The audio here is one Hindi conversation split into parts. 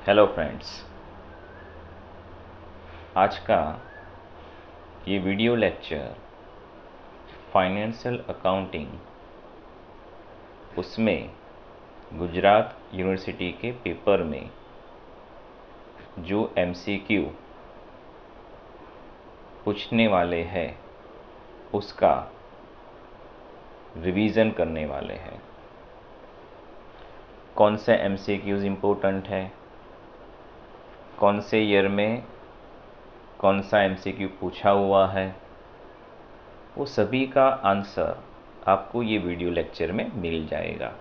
हेलो फ्रेंड्स, आज का ये वीडियो लेक्चर फाइनेंशियल अकाउंटिंग, उसमें गुजरात यूनिवर्सिटी के पेपर में जो एमसीक्यू पूछने वाले हैं उसका रिवीजन करने वाले हैं। कौन से एमसीक्यूज इम्पोर्टेंट है, कौन से ईयर में कौन सा एमसीक्यू पूछा हुआ है, वो सभी का आंसर आपको ये वीडियो लेक्चर में मिल जाएगा।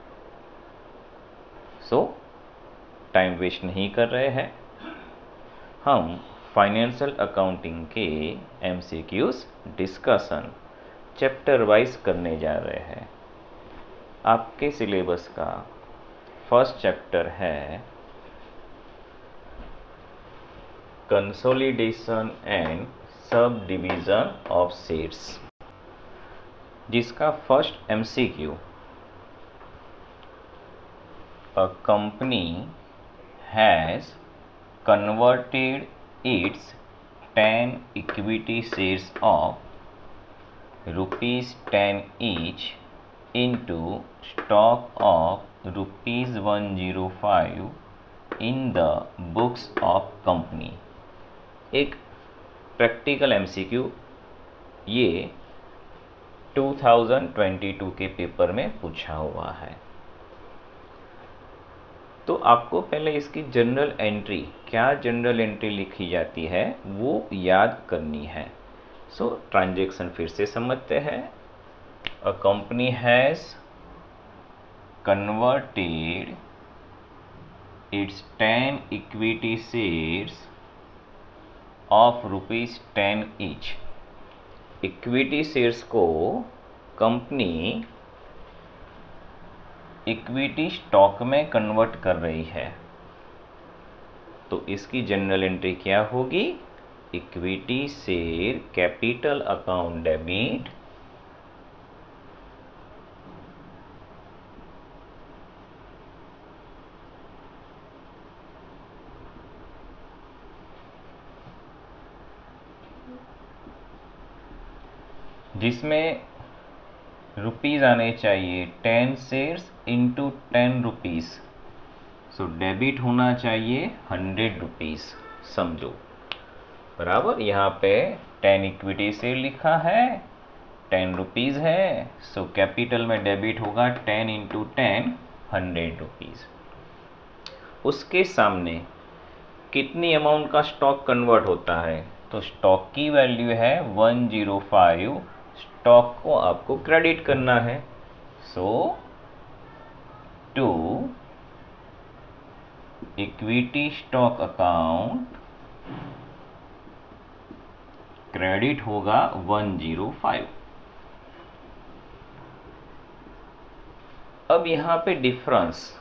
सो टाइम वेस्ट नहीं कर रहे हैं, हम फाइनेंशियल अकाउंटिंग के एमसीक्यूज डिस्कशन चैप्टर वाइज करने जा रहे हैं। आपके सिलेबस का फर्स्ट चैप्टर है consolidation and subdivision of shares, जिसका first MCQ, a company has converted its 10 equity shares of ₹10 each into stock of ₹105 in the books of company। एक प्रैक्टिकल एमसीक्यू ये 2022 के पेपर में पूछा हुआ है। तो आपको पहले इसकी जनरल एंट्री, क्या जनरल एंट्री लिखी जाती है, वो याद करनी है। सो ट्रांजैक्शन फिर से समझते हैं। अ company has converted its 10 equity shares of ₹10 each। Equity shares को कंपनी इक्विटी स्टॉक में कन्वर्ट कर रही है, तो इसकी जनरल एंट्री क्या होगी? Equity share capital account debit जिसमें रुपीज़ आने चाहिए 10 shares into 10 rupees. So debit होना चाहिए 100 रुपीज़, समझो बराबर। यहाँ पे 10 इक्विटी शेयर लिखा है, 10 रुपीज़ है। सो कैपिटल में डेबिट होगा 10 इंटू 10, 100 रुपीज़। उसके सामने कितनी अमाउंट का स्टॉक कन्वर्ट होता है? तो स्टॉक की वैल्यू है 105। स्टॉक को आपको क्रेडिट करना है। So to equity stock account credit होगा 105। अब यहाँ पे डिफरेंस,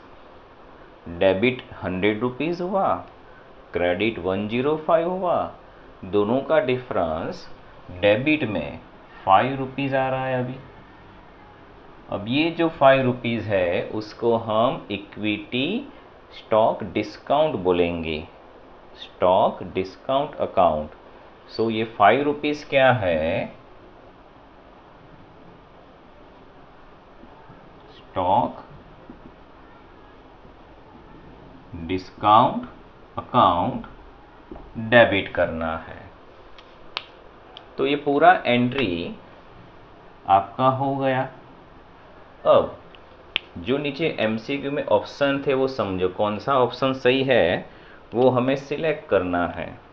डेबिट 100 रुपीज़ हुआ, क्रेडिट 105 हुआ, दोनों का डिफरेंस डेबिट में 5 रुपीज़ आ रहा है अभी। अब ये जो 5 रुपीज़ है उसको हम इक्विटी स्टॉक डिस्काउंट बोलेंगे, स्टॉक डिस्काउंट अकाउंट। सो ये 5 रुपीज़ क्या है? स्टॉक डिस्काउंट अकाउंट डेबिट करना है। तो ये पूरा एंट्री आपका हो गया। अब जो नीचे एमसीक्यू में ऑप्शन थे वो समझो, कौन सा ऑप्शन सही है वो हमें सिलेक्ट करना है।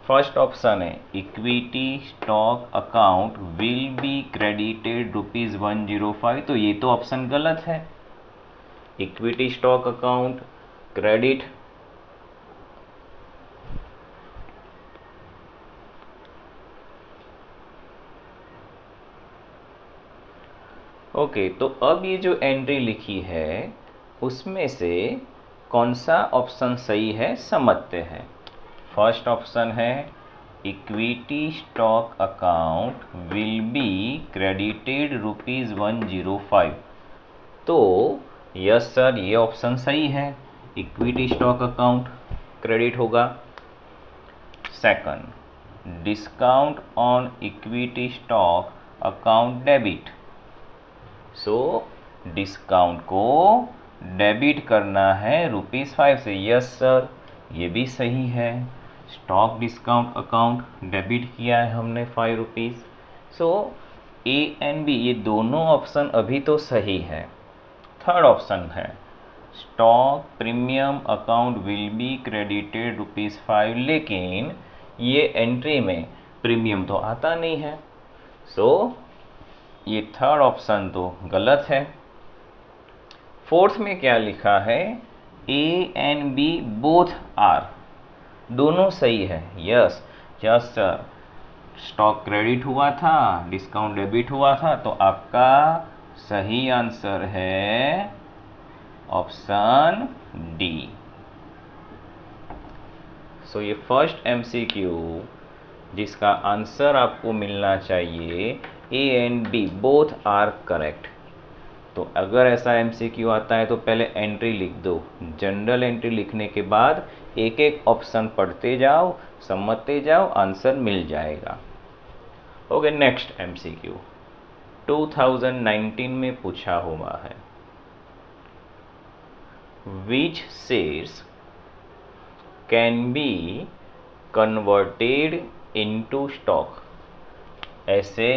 फर्स्ट ऑप्शन है equity stock account will be credited ₹105। तो ये तो ऑप्शन गलत है। Equity stock account credit okay. तो अब ये जो एंट्री लिखी है उसमें से कौन सा ऑप्शन सही है समझते हैं। फर्स्ट ऑप्शन है equity stock account will be credited ₹105। तो यस सर, ये ऑप्शन सही है। इक्विटी स्टॉक अकाउंट क्रेडिट होगा। Second, discount on equity stock account debit. So discount को डेबिट करना है ₹5 से। यस सर, ये भी सही है। स्टॉक डिस्काउंट अकाउंट डेबिट किया है हमने ₹5। सो ए एंड बी ये दोनों ऑप्शन अभी तो सही है। थर्ड ऑप्शन है stock premium account will be credited ₹5, लेकिन ये एंट्री में प्रीमियम तो आता नहीं है। सो ये थर्ड ऑप्शन तो गलत है। फोर्थ में क्या लिखा है, A and B both are, दोनों सही है। Yes yes sir, stock credit हुआ था, डिस्काउंट डेबिट हुआ था, तो आपका सही आंसर है ऑप्शन डी। सो ये फर्स्ट एमसीक्यू जिसका आंसर आपको मिलना चाहिए A and B both are correct. तो अगर ऐसा एमसीक्यू आता है तो पहले एंट्री लिख दो। जनरल एंट्री लिखने के बाद एक एक ऑप्शन पढ़ते जाओ, समझते जाओ, आंसर मिल जाएगा। ओके, नेक्स्ट एमसीक्यू 2019 में पूछा हुआ है, which shares can be converted into stock। ऐसे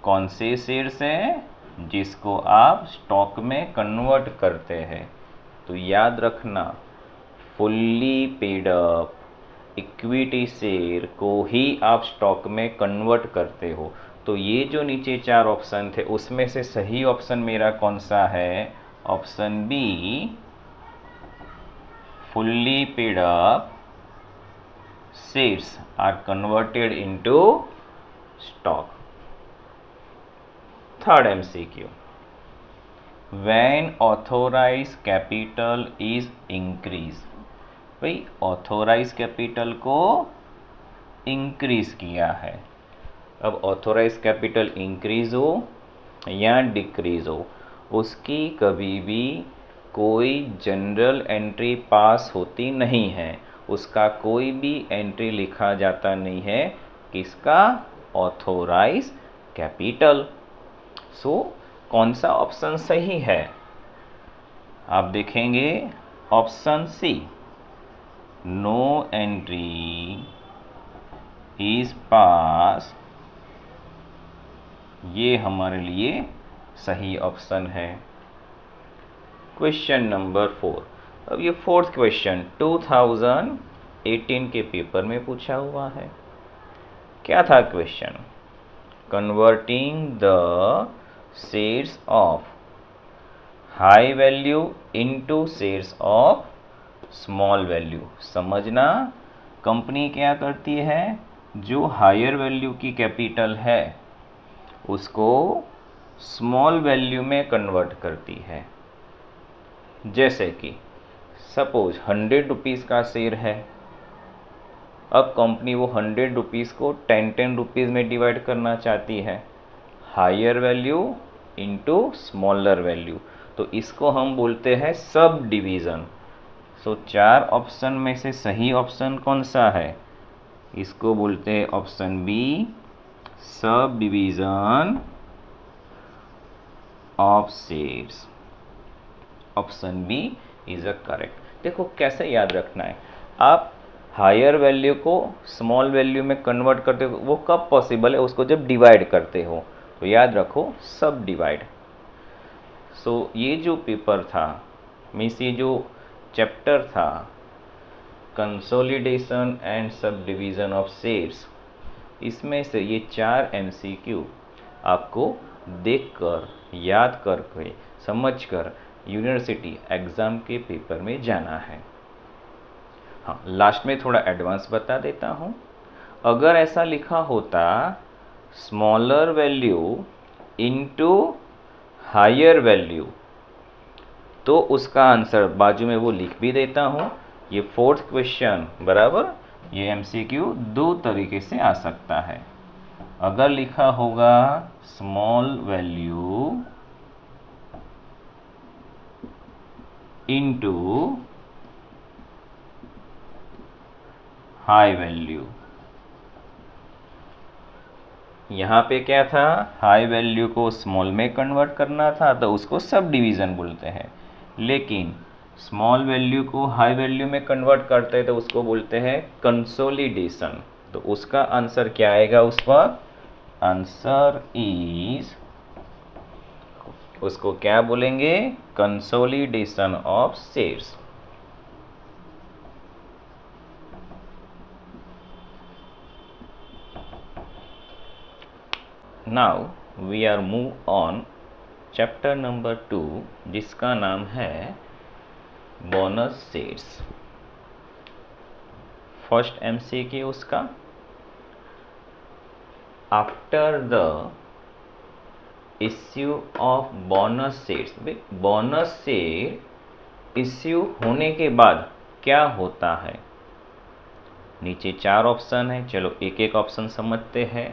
कौन से शेयर्स हैं जिसको आप स्टॉक में कन्वर्ट करते हैं? तो याद रखना, fully paid up equity share को ही आप स्टॉक में कन्वर्ट करते हो। तो ये जो नीचे 4 ऑप्शन थे उसमें से सही ऑप्शन मेरा कौन सा है? Option B, fully paid up shares are converted into stock। Third MCQ, when authorized capital is increased। भाई ऑथोराइज कैपिटल को इंक्रीज किया है। अब ऑथोराइज कैपिटल इंक्रीज हो या डिक्रीज हो, उसकी कभी भी कोई जनरल एंट्री पास होती नहीं है, उसका कोई भी एंट्री लिखा जाता नहीं है। किसका? Authorise capital. सो कौन सा ऑप्शन सही है? आप देखेंगे option C, no entry is pass, ये हमारे लिए सही ऑप्शन है। Question number 4। अब ये फोर्थ क्वेश्चन 2018 के पेपर में पूछा हुआ है। क्या था question? Converting the shares of high value into shares of small value. समझना, कंपनी क्या करती है, जो हायर वैल्यू की कैपिटल है उसको स्मॉल वैल्यू में कन्वर्ट करती है। जैसे कि सपोज 100 रुपीज़ का शेयर है, अब कंपनी वो 100 रुपीज़ को 10 रुपीज़ में डिवाइड करना चाहती है, higher value into smaller value. तो इसको हम बोलते हैं सब डिवीज़न। सो 4 ऑप्शन में से सही ऑप्शन कौन सा है? इसको बोलते हैं option B, subdivision of shares. Option B is a correct. देखो कैसे याद रखना है, आप हायर वैल्यू को स्मॉल वैल्यू में कन्वर्ट करते हो, वो कब पॉसिबल है? उसको जब डिवाइड करते हो। तो याद रखो सब डिवाइड। सो ये जो पेपर था, मीन्स ये जो चैप्टर था consolidation and sub division of shares, इसमें से ये 4 MCQ आपको देखकर, याद करके, समझकर यूनिवर्सिटी एग्ज़ाम के पेपर में जाना है। हाँ, लास्ट में थोड़ा एडवांस बता देता हूँ। अगर ऐसा लिखा होता smaller value into higher value, तो उसका आंसर बाजू में वो लिख भी देता हूँ। ये फोर्थ क्वेश्चन बराबर, ये MCQ 2 तरीके से आ सकता है। अगर लिखा होगा small value into high value. यहाँ पे क्या था, हाई वैल्यू को स्मॉल में कन्वर्ट करना था तो उसको सब डिवीज़न बोलते हैं, लेकिन स्मॉल वैल्यू को हाई वैल्यू में कन्वर्ट करते हैं तो उसको बोलते हैं कंसोलिडेशन। तो उसका आंसर क्या आएगा, उसका आंसर इज, उसको क्या बोलेंगे, consolidation of shares. Now we are move on chapter number 2 जिसका नाम है बोनस शेयर्स। फर्स्ट एमसीक्यू उसका, after the issue of bonus shares. Bonus share issue होने के बाद क्या होता है। नीचे 4 ऑप्शन है, चलो एक एक ऑप्शन समझते हैं।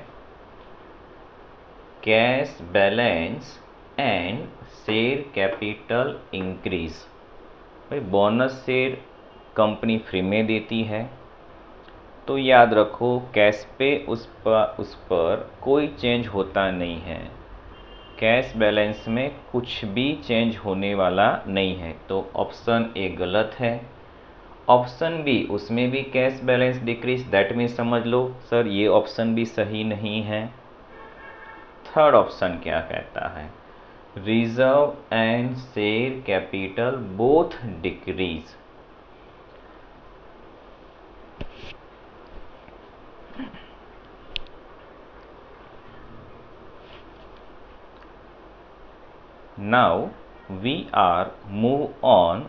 Cash balance and share capital increase. भाई बोनस शेयर कंपनी फ्री में देती है, तो याद रखो कैश पे उस पर कोई चेंज होता नहीं है। कैश बैलेंस में कुछ भी चेंज होने वाला नहीं है, तो ऑप्शन ए गलत है। ऑप्शन बी, उसमें भी cash balance decrease, that means समझ लो सर ये ऑप्शन भी सही नहीं है। थर्ड ऑप्शन क्या कहता है, reserve and share capital both decrease. Now we are move on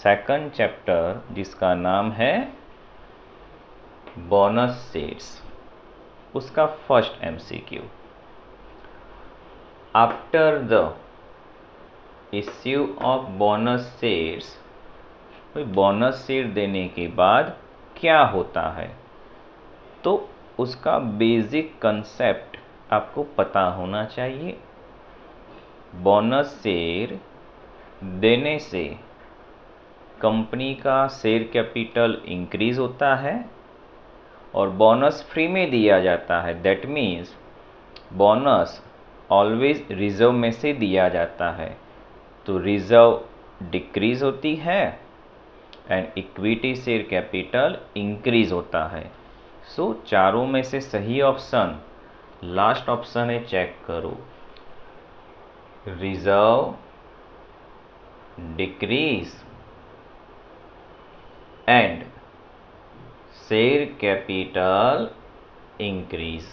second chapter जिसका नाम है बोनस शेयर्स। उसका first MCQ, after the issue of bonus shares. Bonus share देने के बाद क्या होता है, तो उसका बेसिक कंसेप्ट आपको पता होना चाहिए। बोनस शेयर देने से कंपनी का शेयर कैपिटल इंक्रीज होता है और बोनस फ्री में दिया जाता है। That means bonus always reserve में से दिया जाता है, तो रिजर्व डिक्रीज होती है and equity share capital increase होता है। सो चारों में से सही ऑप्शन लास्ट ऑप्शन है, चेक करो। Reserve decrease and share capital increase.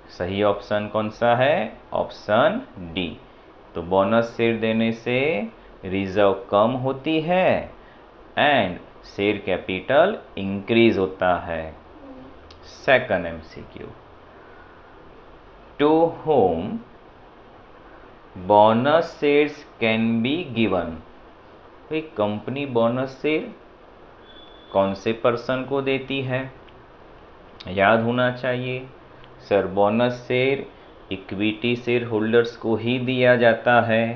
सही ऑप्शन कौन सा है, ऑप्शन डी। तो बोनस शेयर देने से रिजर्व कम होती है एंड शेयर कैपिटल इंक्रीज होता है। Second MCQ, to whom bonus shares can be given. भाई कंपनी बोनस शेयर कौन से पर्सन को देती है, याद होना चाहिए sir. Bonus share equity share holders को ही दिया जाता है,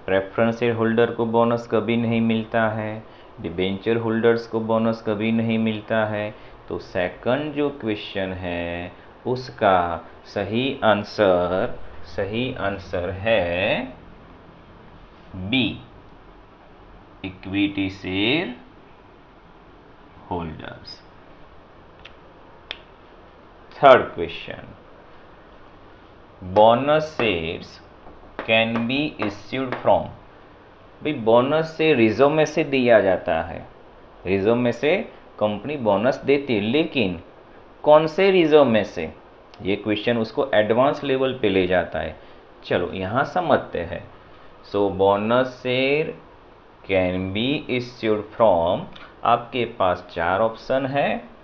प्रेफरेंस शेयर होल्डर को बोनस कभी नहीं मिलता है, डिबेंचर होल्डर्स को बोनस कभी नहीं मिलता है। तो सेकंड जो क्वेश्चन है उसका सही आंसर है B, equity share holders. Third question, bonus shares can be issued from. भाई बोनस से रिजर्व में से दिया जाता है, रिजर्व में से कंपनी बोनस देती है, लेकिन कौन से रिजर्व में से, ये क्वेश्चन उसको एडवांस लेवल पे ले जाता है। चलो यहाँ समझते हैं। सो bonus share can be issued from, आपके पास 4 ऑप्शन है।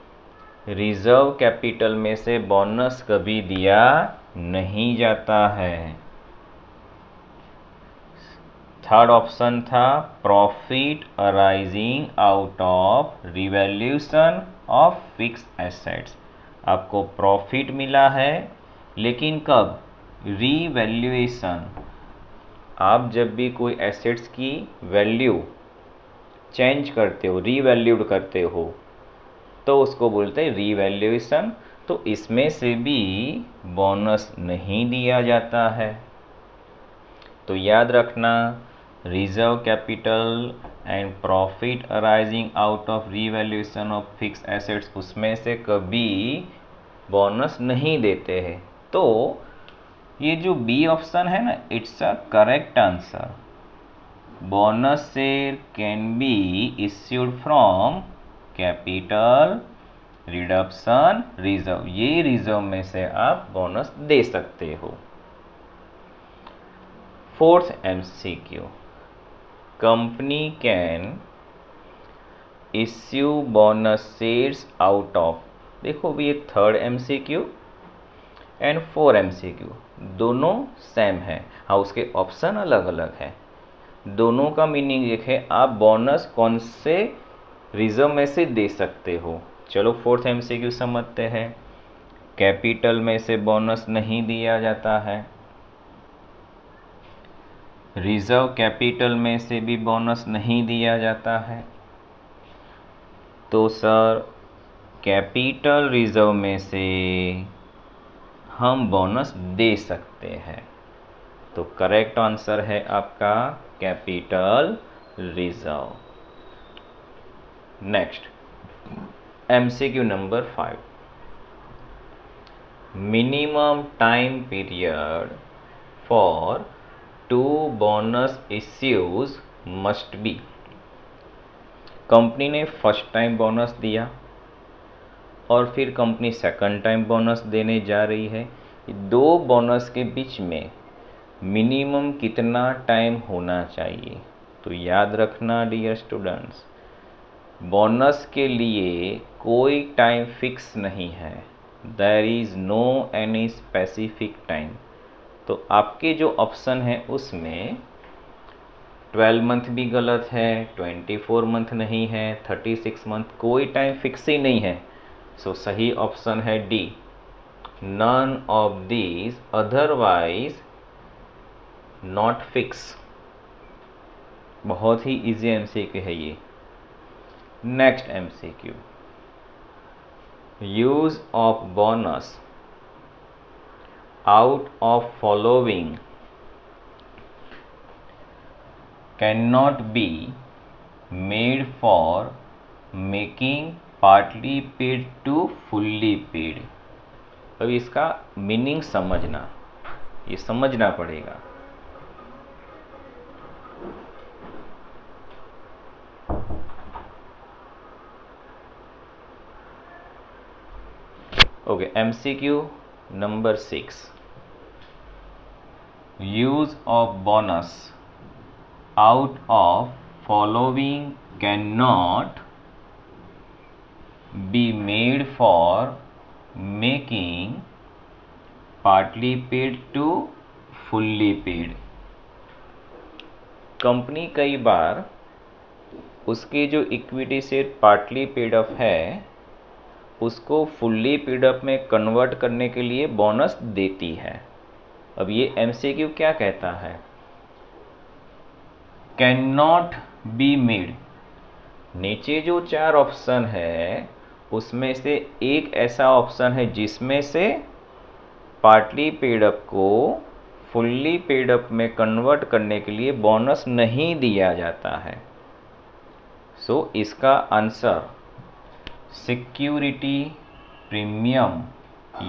रिजर्व कैपिटल में से बोनस कभी दिया नहीं जाता है। थर्ड ऑप्शन था profit arising out of revaluation of fix assets. आपको प्रॉफिट मिला है, लेकिन कब, रीवैल्यूएशन। आप जब भी कोई एसेट्स की वैल्यू चेंज करते हो, रीवैल्यूड करते हो, तो उसको बोलते हैं रीवैल्यूएशन। तो इसमें से भी बोनस नहीं दिया जाता है। तो याद रखना, reserve capital and profit arising out of revaluation of fix assets, उसमें से कभी बोनस नहीं देते हैं। तो ये जो बी ऑप्शन है ना, it's a correct answer. Bonus share can be issued from capital reduction reserve, ये रिजर्व में से आप बोनस दे सकते हो। Fourth MCQ, company can issue bonus shares out of, देखो ये थर्ड एमसीक्यू एंड 4 एमसीक्यू दोनों सेम है। हाँ, उसके ऑप्शन अलग अलग है। दोनों का मीनिंग एक है, आप बोनस कौन से रिजर्व में से दे सकते हो। चलो फोर्थ एमसीक्यू समझते हैं। कैपिटल में से बोनस नहीं दिया जाता है, रिजर्व कैपिटल में से भी बोनस नहीं दिया जाता है। तो सर कैपिटल रिजर्व में से हम बोनस दे सकते हैं। तो करेक्ट आंसर है आपका capital reserve. Next MCQ number 5, minimum time period for 2 bonus issues must be. Company ने फर्स्ट टाइम बोनस दिया और फिर कंपनी सेकंड टाइम बोनस देने जा रही है। 2 बोनस के बीच में मिनिमम कितना टाइम होना चाहिए। तो याद रखना डियर स्टूडेंट्स, बोनस के लिए कोई टाइम फिक्स नहीं है, there is no any specific time. तो आपके जो ऑप्शन है उसमें 12 मंथ भी गलत है, 24 मंथ नहीं है, 36 मंथ, कोई टाइम फिक्स ही नहीं है। सो सही ऑप्शन है D, none of these otherwise not fix. बहुत ही इजी एमसीक्यू है ये। Next MCQ, use of bonus out of following cannot be made for making partly paid to fully paid। अब इसका मीनिंग समझना, ये समझना पड़ेगा। Okay, MCQ number 6, use of bonus out of following cannot be made for making partly paid to fully paid। Company कई बार उसके जो equity share partly paid up है उसको फुल्ली पेड अप में कन्वर्ट करने के लिए बोनस देती है। अब ये एमसीक्यू क्या कहता है, कैन नॉट बी मेड। नीचे जो 4 ऑप्शन है उसमें से एक ऐसा ऑप्शन है जिसमें से पार्टली पेड अप को फुल्ली पेड अप में कन्वर्ट करने के लिए बोनस नहीं दिया जाता है। सो इसका आंसर सिक्योरिटी प्रीमियम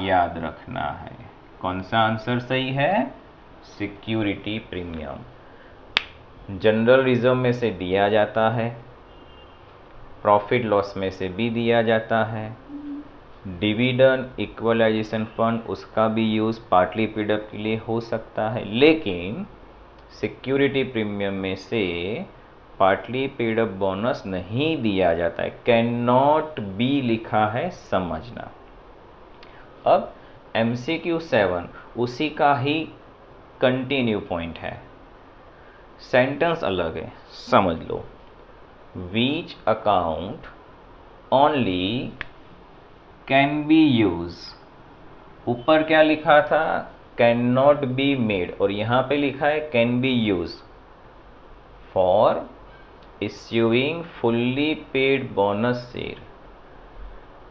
याद रखना है। कौन सा आंसर सही है, सिक्योरिटी प्रीमियम। जनरल रिजर्व में से दिया जाता है, प्रॉफिट लॉस में से भी दिया जाता है, डिविडेंड इक्वलाइजेशन फंड उसका भी यूज़ पार्टली पेड अप के लिए हो सकता है, लेकिन सिक्योरिटी प्रीमियम में से पार्टली पेड अप बोनस नहीं दिया जाता है। कैन नॉट बी लिखा है, समझना। अब एमसीक्यू 7 उसी का ही कंटिन्यू पॉइंट है, सेंटेंस अलग है, समझ लो। Which account only can be use, ऊपर क्या लिखा था, कैन नॉट बी मेड, और यहाँ पे लिखा है can be use for issuing fully paid bonus share.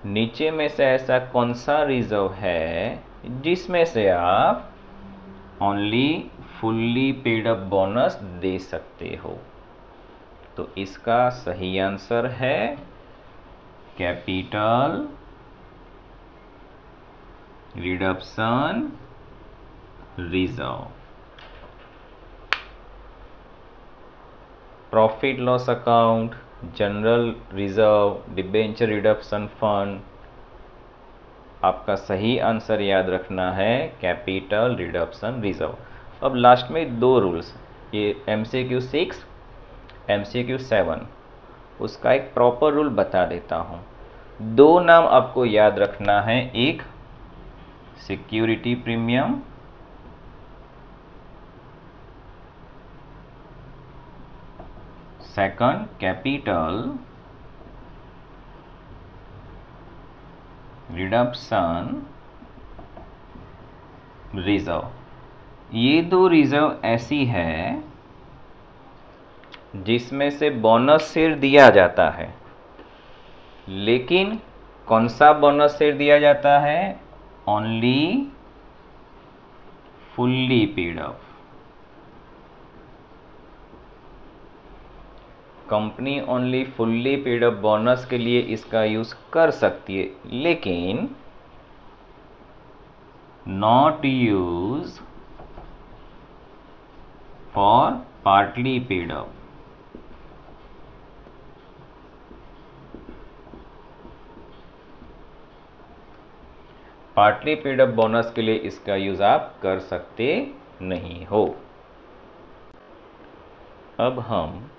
नीचे में से ऐसा कौन सा रिजर्व है जिसमें से आप only fully paid up bonus दे सकते हो? तो इसका सही आंसर है capital reduction reserve. Profit loss account, general reserve, debenture reduction fund, आपका सही आंसर याद रखना है कैपिटल रिडक्शन रिजर्व। अब लास्ट में दो रूल्स, ये MCQ 6, MCQ 7, उसका एक प्रॉपर रूल बता देता हूँ। दो नाम आपको याद रखना है, एक security premium, second capital reduction reserve. ये दो रिजर्व ऐसी है जिसमें से बोनस शेयर दिया जाता है, लेकिन कौन सा बोनस शेयर दिया जाता है? Only fully paid up. Company only fully paid up bonus के लिए इसका यूज कर सकती है, लेकिन not use for partly paid up. Partly paid up bonus के लिए इसका यूज आप कर सकते नहीं हो। अब हम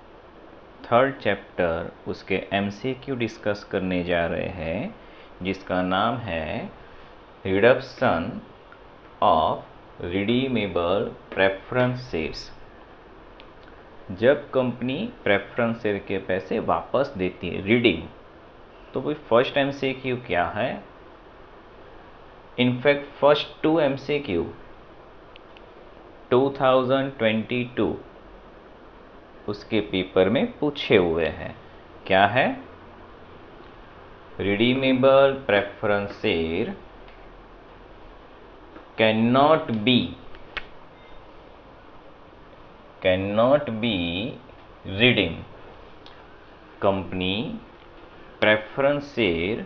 थर्ड चैप्टर उसके MCQ डिस्कस करने जा रहे हैं, जिसका नाम है reduction of redeemable preference shares. जब कंपनी प्रेफरेंस शेयर के पैसे वापस देती है, रिडीम, तो भाई फर्स्ट MCQ क्या है? इनफैक्ट फर्स्ट 2 MCQ 2022 उसके पेपर में पूछे हुए हैं। क्या है? Redeemable preference share cannot be redeemed। Company preference share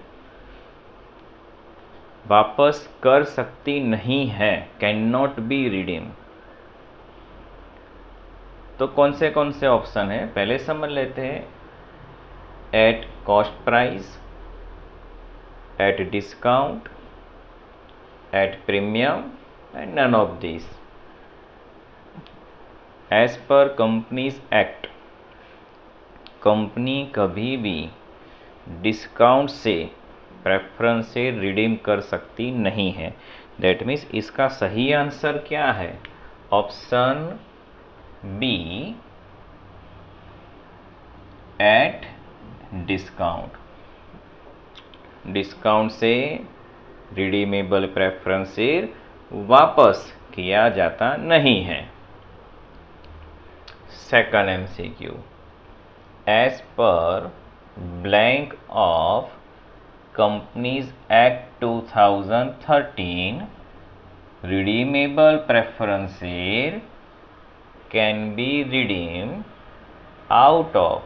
वापस कर सकती नहीं है, cannot be redeemed। तो कौन से ऑप्शन है, पहले समझ लेते हैं। At cost price, at discount, at premium and none of this. As per companies act, company कभी भी डिस्काउंट से प्रेफरेंस से रिडीम कर सकती नहीं है। दैट मीन्स इसका सही आंसर क्या है? Option B, at discount. Discount से रिडीमेबल प्रेफरेंस शेयर वापस किया जाता नहीं है। Second MCQ, as per blank of companies act 2013, redeemable preference share can be redeemed out of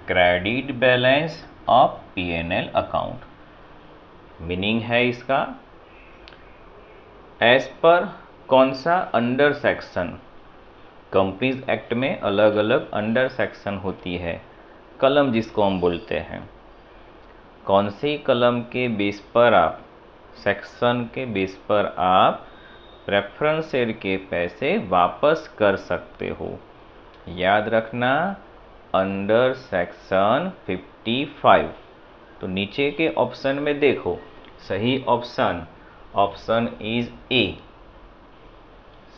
credit balance of P&L account। Meaning है इसका, एज पर कौन सा अंडर सेक्शन? कंपनीज एक्ट में अलग अलग अंडर सेक्शन होती है, कलम जिसको हम बोलते हैं। कौन सी कलम के बेस पर आप, सेक्शन के बेस पर आप प्रेफरेंस शेयर के पैसे वापस कर सकते हो? याद रखना, अंडर सेक्शन 55। तो नीचे के ऑप्शन में देखो, सही ऑप्शन इज ए,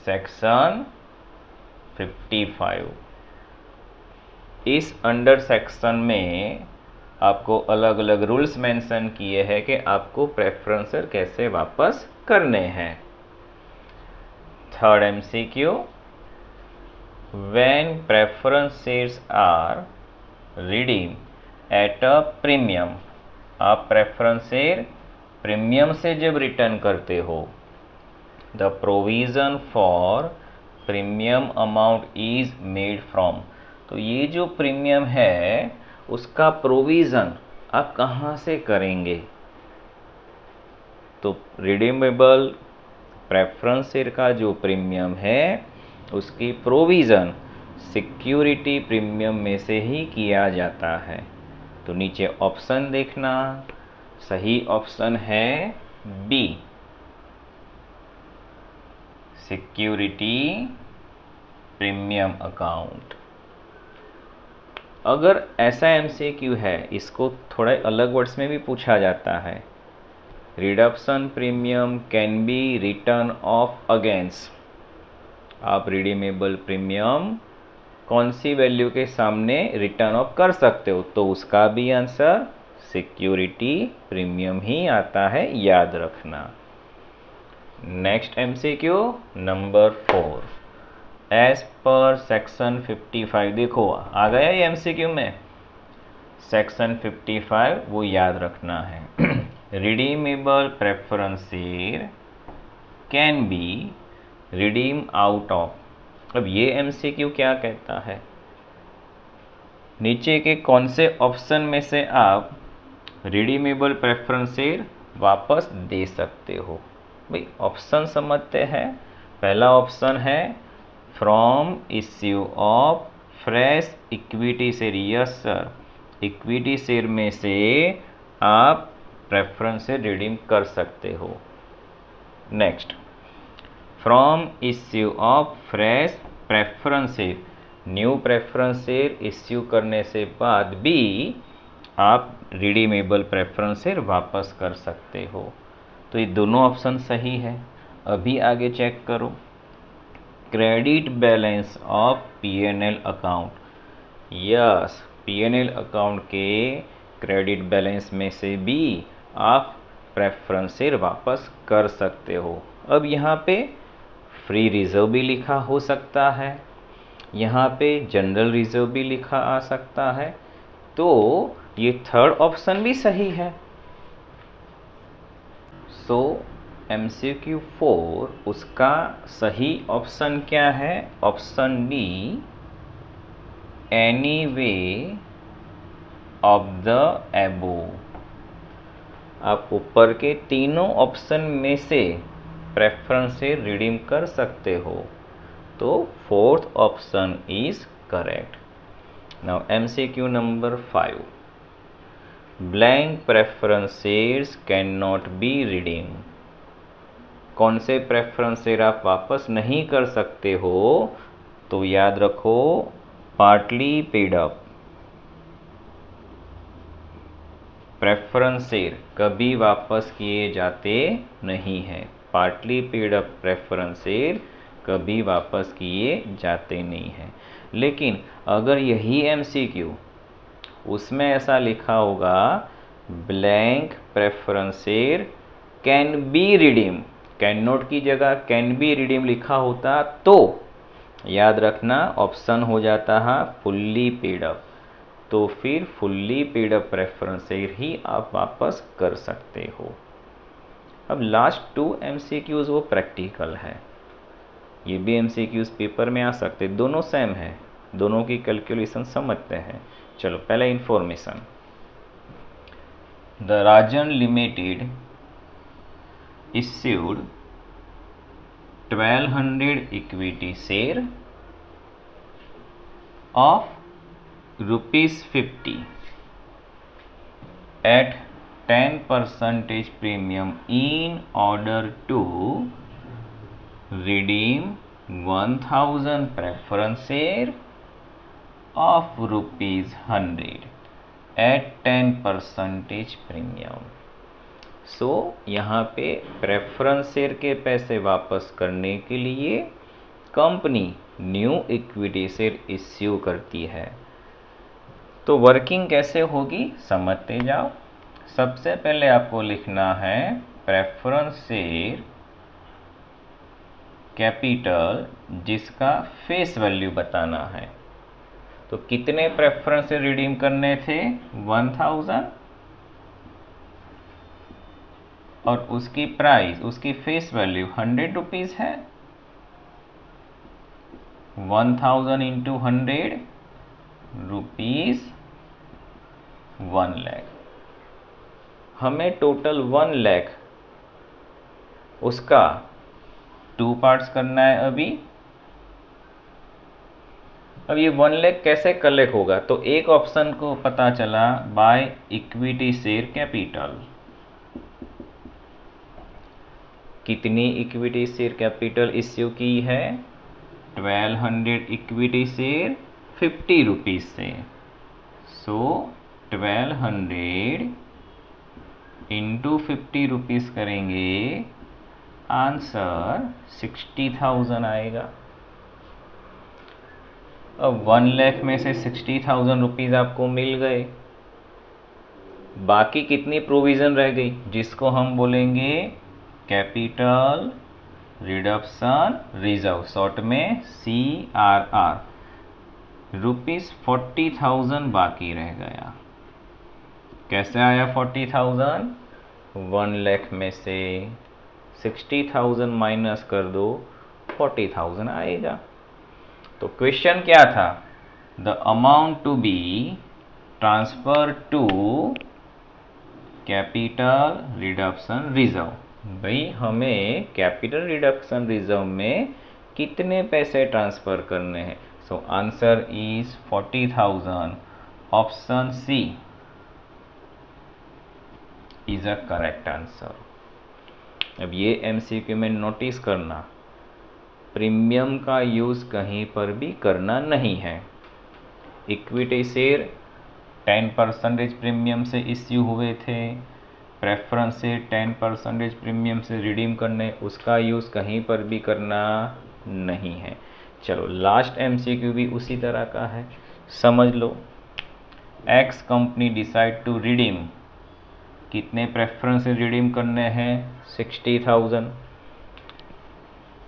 सेक्शन 55। इस अंडर सेक्शन में आपको अलग अलग रूल्स मेंशन किए हैं कि आपको प्रेफरेंस शेयर कैसे वापस करने हैं। Third MCQ, when preference shares are redeemed at a premium, आप प्रेफरेंस शेयर प्रीमियम से जब रिटर्न करते हो, the provision for premium amount is made from, तो ये जो प्रीमियम है उसका प्रोविजन आप कहाँ से करेंगे? तो रिडीमेबल प्रेफरेंस शेयर का जो प्रीमियम है उसकी प्रोविजन सिक्योरिटी प्रीमियम में से ही किया जाता है। तो नीचे ऑप्शन देखना, सही ऑप्शन है बी, सिक्योरिटी प्रीमियम अकाउंट। अगर ऐसा एमसीक्यू है, इसको थोड़ा अलग वर्ड्स में भी पूछा जाता है, reduction premium can be written of against, आप रिडीमेबल प्रीमियम कौन सी वैल्यू के सामने रिटर्न ऑफ कर सकते हो? तो उसका भी आंसर सिक्योरिटी प्रीमियम ही आता है, याद रखना। Next MCQ number 4, as per section 55, देखो आ गया ये एमसीक्यू में, सेक्शन 55 वो याद रखना है। Redeemable preference share can be redeem out of, अब ये एमसीक्यू क्या कहता है, नीचे के कौन से ऑप्शन में से आप रिडीमेबल प्रेफरेंस शेयर वापस दे सकते हो? भाई ऑप्शन समझते हैं। पहला ऑप्शन है from issue of fresh equity share, yes sir, equity share में से आप प्रेफरेंस शेयर रिडीम कर सकते हो। Next, from issue of fresh preference share, new preference share issue करने से बाद भी आप रिडीमेबल प्रेफरेंस शेयर वापस कर सकते हो। तो ये दोनों ऑप्शन सही है। अभी आगे चेक करो, credit balance of PNL account, yes, PNL account के क्रेडिट बैलेंस में से भी आप प्रेफरेंस शेयर वापस कर सकते हो। अब यहाँ पे फ्री रिजर्व भी लिखा हो सकता है, यहाँ पे जनरल रिजर्व भी लिखा आ सकता है, तो ये थर्ड ऑप्शन भी सही है। सो MCQ 4 उसका सही ऑप्शन क्या है? Option B, any way of the above. आप ऊपर के तीनों ऑप्शन में से प्रेफरेंस से रिडीम कर सकते हो, तो fourth option is correct. Now MCQ number 5, blank preference shares can not B redeem, कौन से प्रेफरेंस शेयर आप वापस नहीं कर सकते हो? तो याद रखो, partly paid up preference share कभी वापस किए जाते नहीं हैं, partly paid up preference share कभी वापस किए जाते नहीं हैं। लेकिन अगर यही MCQ उसमें ऐसा लिखा होगा blank preference share can be redeem, can not की जगह कैन बी रिडीम लिखा होता, तो याद रखना ऑप्शन हो जाता है फुल्ली पेड अप, तो फिर fully paid up preference share ही आप वापस कर सकते हो। अब लास्ट 2 MCQs वो प्रैक्टिकल है, ये भी MCQs पेपर में आ सकते, दोनों सेम है, दोनों की कैलकुलेशन समझते हैं। चलो पहले information, the Rajan limited issued 1200 equity share of ₹50 at 10% premium in order to redeem 1000 preference share of ₹100 at 10% premium। सो यहाँ पे प्रेफरेंस शेयर के पैसे वापस करने के लिए company new equity share issue करती है। तो वर्किंग कैसे होगी समझते जाओ। सबसे पहले आपको लिखना है प्रेफरेंस शेयर कैपिटल, जिसका फेस वैल्यू बताना है। तो कितने प्रेफरेंस शेयर रिडीम करने थे? 1000। और उसकी प्राइस, उसकी फेस वैल्यू 100 रुपीज़ है। 1000 इंटू 100 रुपीज़ 1 लाख। हमें टोटल 1 लाख उसका 2 पार्ट्स करना है अभी। अब ये 1 लाख कैसे कलेक्ट होगा? तो एक ऑप्शन को पता चला बाय इक्विटी शेयर कैपिटल। कितनी इक्विटी शेयर कैपिटल इश्यू की है? 1200 इक्विटी शेयर 50 रुपीज़ से। सो 1200 इंटू 50 रुपीज़ करेंगे, आंसर 60,000 आएगा। अब 1 लाख में से 60,000 रुपीज़ आपको मिल गए। बाकी कितनी प्रोविज़न रह गई, जिसको हम बोलेंगे कैपिटल रिडक्शन रिजर्व, शॉर्ट में CRR। रुपीज़ 40,000 बाकी रह गया। कैसे आया 40,000? 1 लाख में से 60,000 माइनस कर दो, 40,000 आएगा। तो क्वेश्चन क्या था? The amount to be transfer to capital reduction reserve. भाई हमें कैपिटल रिडक्शन रिजर्व में कितने पैसे ट्रांसफर करने हैं? So answer is 40,000। Option C is a correct answer. अब ये MCQ में नोटिस करना, प्रीमियम का यूज़ कहीं पर भी करना नहीं है। इक्विटी शेयर 10% प्रीमियम से इश्यू हुए थे, प्रेफरेंस से 10% प्रीमियम से रिडीम करने, उसका यूज़ कहीं पर भी करना नहीं है। चलो लास्ट MCQ भी उसी तरह का है, समझ लो। X company decide to redeem, कितने प्रेफरेंस से रिडीम करने हैं? 60,000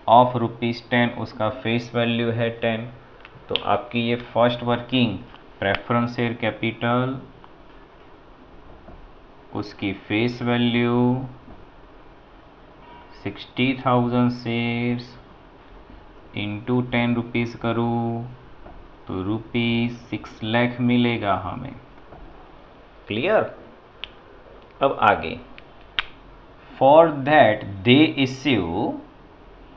ऑफ ₹10, उसका फेस वैल्यू है 10। तो आपकी ये first working preference share capital, उसकी face value 60,000 shares into 10 rupees करूँ तो ₹6 लाख मिलेगा हमें। क्लियर? अब आगे, for that they issue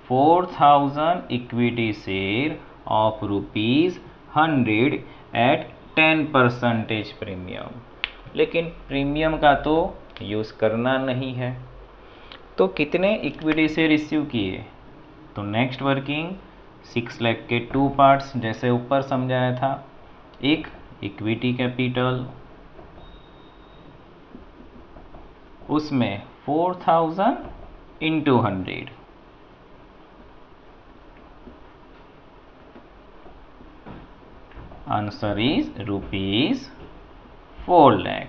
4,000 equity share of ₹100 at 10% premium. लेकिन प्रीमियम का तो यूज़ करना नहीं है, तो कितने इक्विटी शेयर इश्यू किए? तो नेक्स्ट वर्किंग 6 लाख के 2 पार्ट्स, जैसे ऊपर समझाया था। एक इक्विटी कैपिटल, उसमें 4,000 इंटू 100, आंसर इज ₹4 लाख।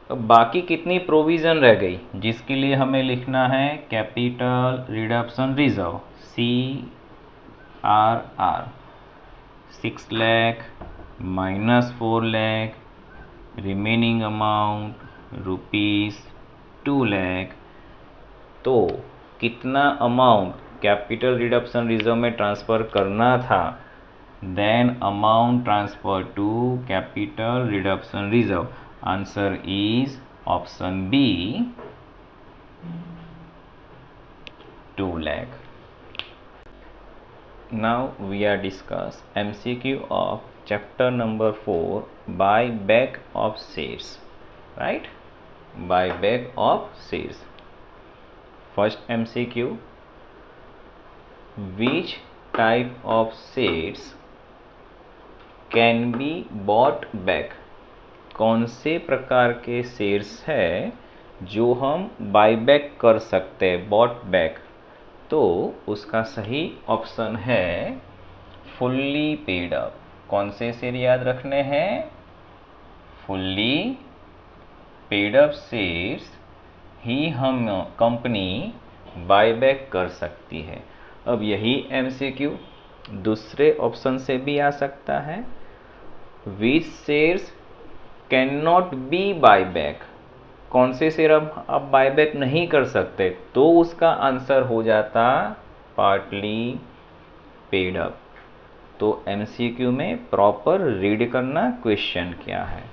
अब बाकी कितनी प्रोविज़न रह गई, जिसके लिए हमें लिखना है capital reduction reserve CRR। 6 lakh minus 4 lakh, remaining amount ₹2 lakh. तो कितना अमाउंट कैपिटल रिडक्शन रिजर्व में ट्रांसफ़र करना था? Then amount transfer to capital reduction reserve, answer is option B 2 lakh. Now we are discuss MCQ of chapter number 4, buyback of shares, right? Buyback of shares. First MCQ, which type of shares can be bought back? कौन से प्रकार के शेयर्स है जो हम बायबैक कर सकते हैं, बॉट बैक? तो उसका सही ऑप्शन है फुल्ली पेड अप। कौन से शेयर याद रखने हैं? फुल्ली पेड अप शेयर्स ही हम कंपनी बायबैक कर सकती है। अब यही MCQ दूसरे ऑप्शन से भी आ सकता है। Which shares can not be buyback? कौन से शेयर आप बायबैक नहीं कर सकते, तो उसका आंसर हो जाता पार्टली पेड अप। तो एमसीक्यू में प्रॉपर रीड करना क्वेश्चन क्या है।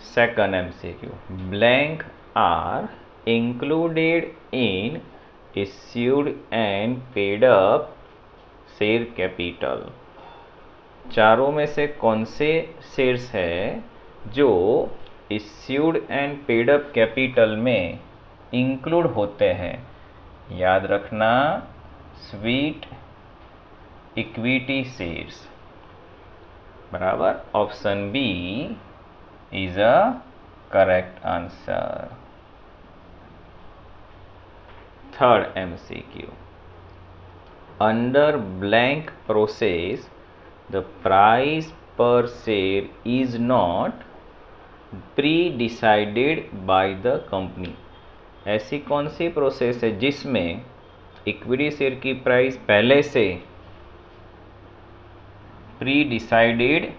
Second MCQ, blank are included in issued and paid up share capital. चारों में से कौन से शेयर्स है जो issued and paid up capital में इंक्लूड होते हैं? याद रखना, स्वीट इक्विटी शेयर्स बराबर option B is a correct answer. Third MCQ, under blank process the price per share is not pre-decided by the company। ऐसी कौन सी प्रोसेस है जिसमें इक्विटी शेयर की प्राइस पहले से प्री डिसाइडेड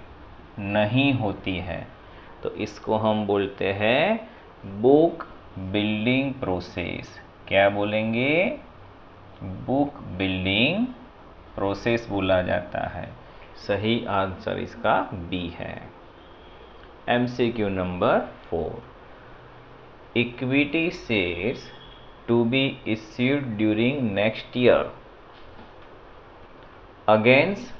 नहीं होती है? तो इसको हम बोलते हैं बुक बिल्डिंग प्रोसेस। क्या बोलेंगे? बुक बिल्डिंग प्रोसेस बोला जाता है। सही आंसर इसका बी है। MCQ number 4, equity shares to be issued during next year against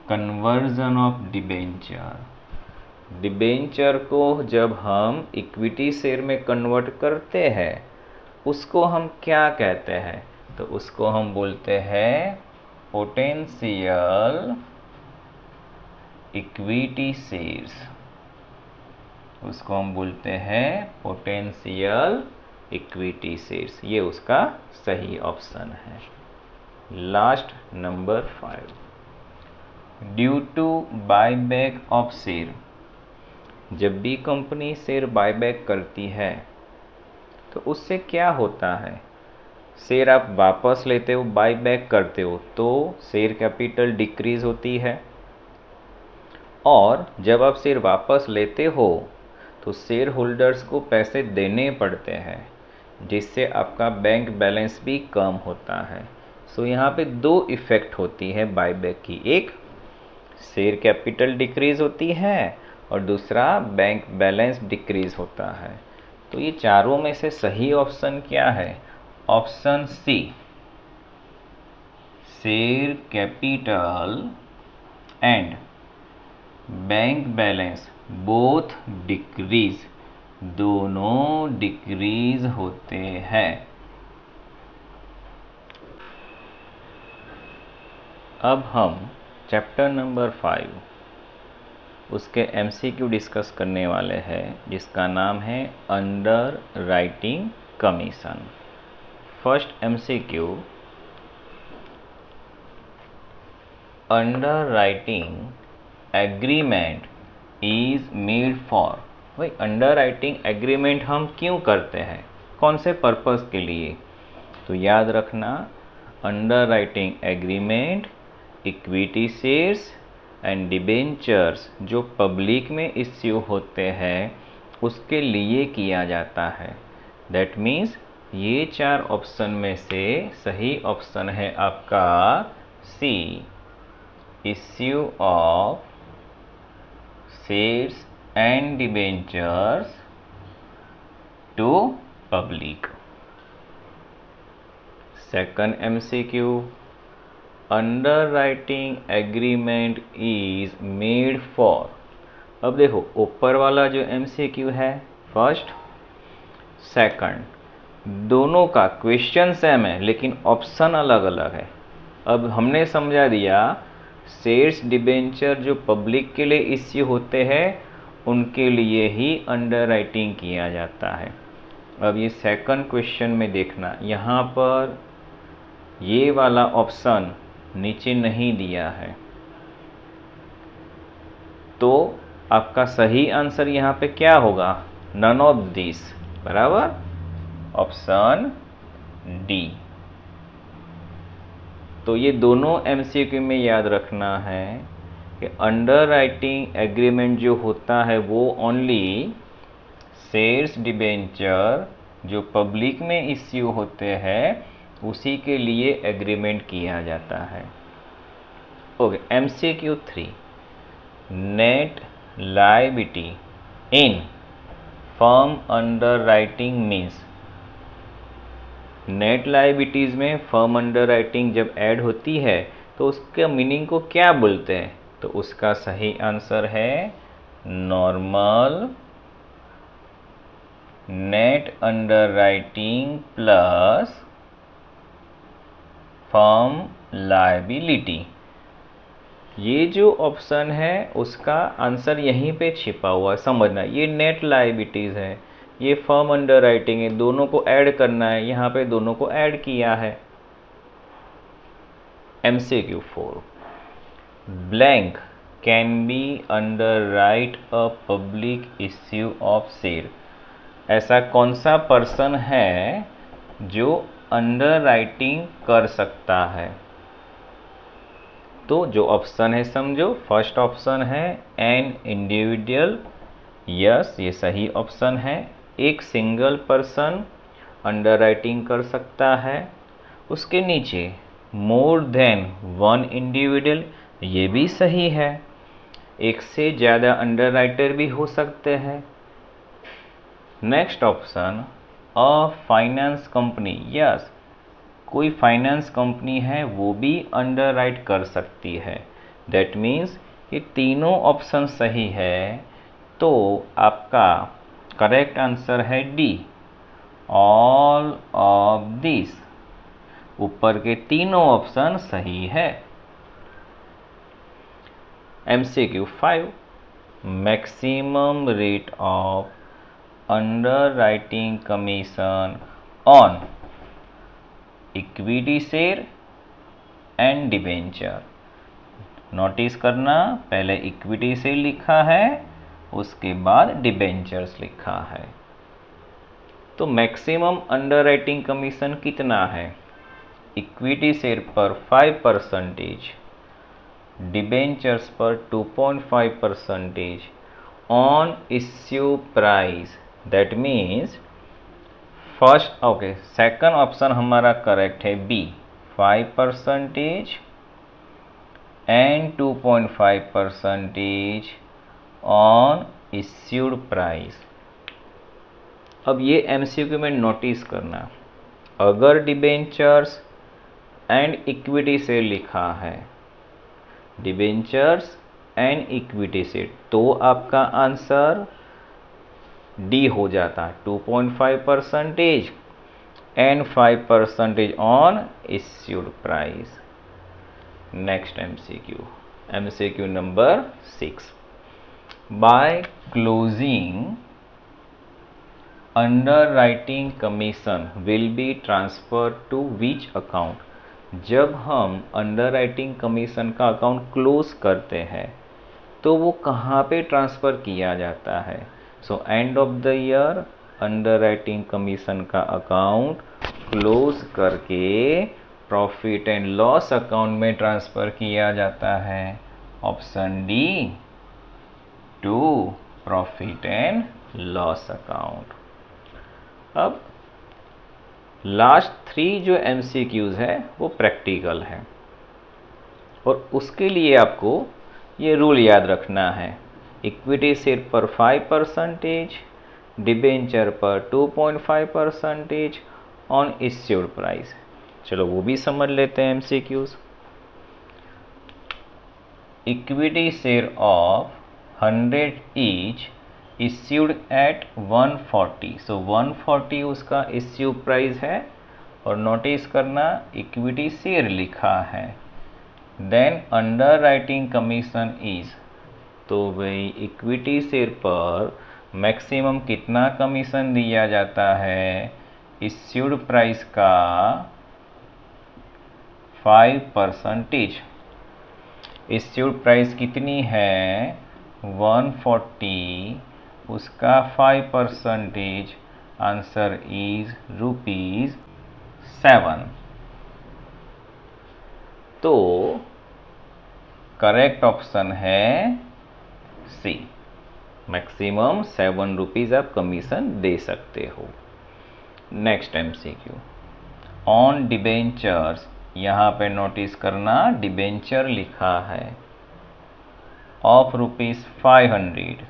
conversion of debenture. Debenture को जब हम इक्विटी शेयर में कन्वर्ट करते हैं उसको हम क्या कहते हैं? तो उसको हम बोलते हैं पोटेंशियल इक्विटी शेयर्स। उसको हम बोलते हैं पोटेंशियल इक्विटी शेयर्स। ये उसका सही ऑप्शन है। Last number 5, due to buyback of share. जब भी कंपनी शेयर बायबैक करती है तो उससे क्या होता है? शेयर आप वापस लेते हो, बाय बैक करते हो, तो शेयर कैपिटल डिक्रीज होती है, और जब आप शेयर वापस लेते हो तो शेयर होल्डर्स को पैसे देने पड़ते हैं, जिससे आपका बैंक बैलेंस भी कम होता है। सो यहाँ पे दो इफ़ेक्ट होती है बायबैक की, एक शेयर कैपिटल डिक्रीज होती है और दूसरा बैंक बैलेंस डिक्रीज होता है। तो ये चारों में से सही ऑप्शन क्या है? Option C, share capital and bank balance both decrease, दोनों डिक्रीज होते हैं। अब हम चैप्टर नंबर 5 उसके एमसीक्यू डिस्कस करने वाले हैं, जिसका नाम है under writing commission. First MCQ, underwriting agreement is made for. भाई अंडर राइटिंग एग्रीमेंट हम क्यों करते हैं, कौन से पर्पस के लिए? तो याद रखना, under writing agreement equity shares and debentures जो पब्लिक में इश्यू होते हैं उसके लिए किया जाता है। दैट मीन्स ये चार ऑप्शन में से सही ऑप्शन है आपका C, issue of shares and debentures to public. Second MCQ, underwriting agreement is made for. अब देखो ऊपर वाला जो एमसीक्यू है फर्स्ट, सेकंड, दोनों का क्वेश्चन सेम है लेकिन ऑप्शन अलग अलग है। अब हमने समझा दिया शेयर्स डिबेंचर जो पब्लिक के लिए इश्यू होते हैं उनके लिए ही अंडर राइटिंग किया जाता है। अब ये सेकंड क्वेश्चन में देखना, यहाँ पर ये वाला ऑप्शन नीचे नहीं दिया है, तो आपका सही आंसर यहाँ पे क्या होगा? नन ऑफ दिस, बराबर ऑप्शन डी। तो ये दोनों एमसीक्यू में याद रखना है कि अंडर राइटिंग एग्रीमेंट जो होता है वो ओनली शेयर्स डिबेंचर जो पब्लिक में इश्यू होते हैं उसी के लिए एग्रीमेंट किया जाता है। ओके, MCQ 3 नेट लायबिलिटी इन firm under writing means. Net liabilities में फर्म अंडर राइटिंग जब ऐड होती है तो उसके मीनिंग को क्या बोलते हैं? तो उसका सही आंसर है normal net under writing plus firm liability. ये जो ऑप्शन है उसका आंसर यहीं पे छिपा हुआ है, समझना। ये नेट लायबिलिटीज है, ये फर्म अंडर राइटिंग है, दोनों को ऐड करना है, यहाँ पे दोनों को ऐड किया है। MCQ 4 blank can be under right a public issue of share. ऐसा कौन सा पर्सन है जो अंडर राइटिंग कर सकता है? तो जो ऑप्शन है समझो, फर्स्ट ऑप्शन है एन इंडिविजुअल, यस ये सही ऑप्शन है। एक सिंगल पर्सन अंडर राइटिंग कर सकता है। उसके नीचे मोर देन वन इंडिविजुअल, ये भी सही है। एक से ज़्यादा अंडर राइटर भी हो सकते हैं। Next option a finance company, yes कोई फाइनेंस कंपनी है वो भी अंडर राइट कर सकती है। दैट मीन्स ये तीनों ऑप्शन सही है, तो आपका करेक्ट आंसर है डी, ऑल ऑफ दिस। ऊपर के तीनों ऑप्शन सही है। MCQ 5 maximum rate of under writing commission on equity share and debenture. Notice करना, पहले इक्विटी शेयर लिखा है, उसके बाद डिबेंचर्स लिखा है। तो मैक्सिमम अंडर राइटिंग कमीशन कितना है? इक्विटी शेयर पर 5%, डिबेंचर्स पर 2.5% on issue price. That means first, okay second option हमारा करेक्ट है B, 5% and 2.5% on issued price. अब ये MCQ में नोटिस करना, अगर डिबेंचर्स एंड इक्विटी शेयर लिखा है, डिबेंचर्स एंड इक्विटी शेयर, तो आपका आंसर डी हो जाता है, 2.5% and 5% on issued price. Next MCQ number 6 by closing underwriting commission will be transfer to which account. जब हम अंडर राइटिंग कमीशन का अकाउंट क्लोज करते हैं तो वो कहाँ पे ट्रांसफ़र किया जाता है? So end of the year underwriting commission का अकाउंट क्लोज करके प्रॉफिट एंड लॉस अकाउंट में ट्रांसफ़र किया जाता है। Option D, to profit and loss account. अब लास्ट 3 जो MCQs है वो प्रैक्टिकल है, और उसके लिए आपको ये रूल याद रखना है। इक्विटी शेयर पर 5%, डिबेंचर पर 2.5% ऑन इश्यूड प्राइस। चलो वो भी समझ लेते हैं MCQs। Equity share of 100 each issued at 140, सो 140 उसका इश्यू प्राइस है, और नोटिस करना इक्विटी शेयर लिखा है। Then underwriting commission is, तो वही इक्विटी शेयर पर मैक्सिमम कितना कमीशन दिया जाता है? इश्यूड प्राइस का 5%। इश्यूड प्राइस कितनी है? 140, उसका 5%, आंसर इज ₹7। तो करेक्ट ऑप्शन है सी। मैक्सिमम 7 रुपीज़ आप कमीशन दे सकते हो। नेक्स्ट MCQ ऑन डिबेंचर्स, यहाँ पे नोटिस करना डिबेंचर लिखा है of ₹500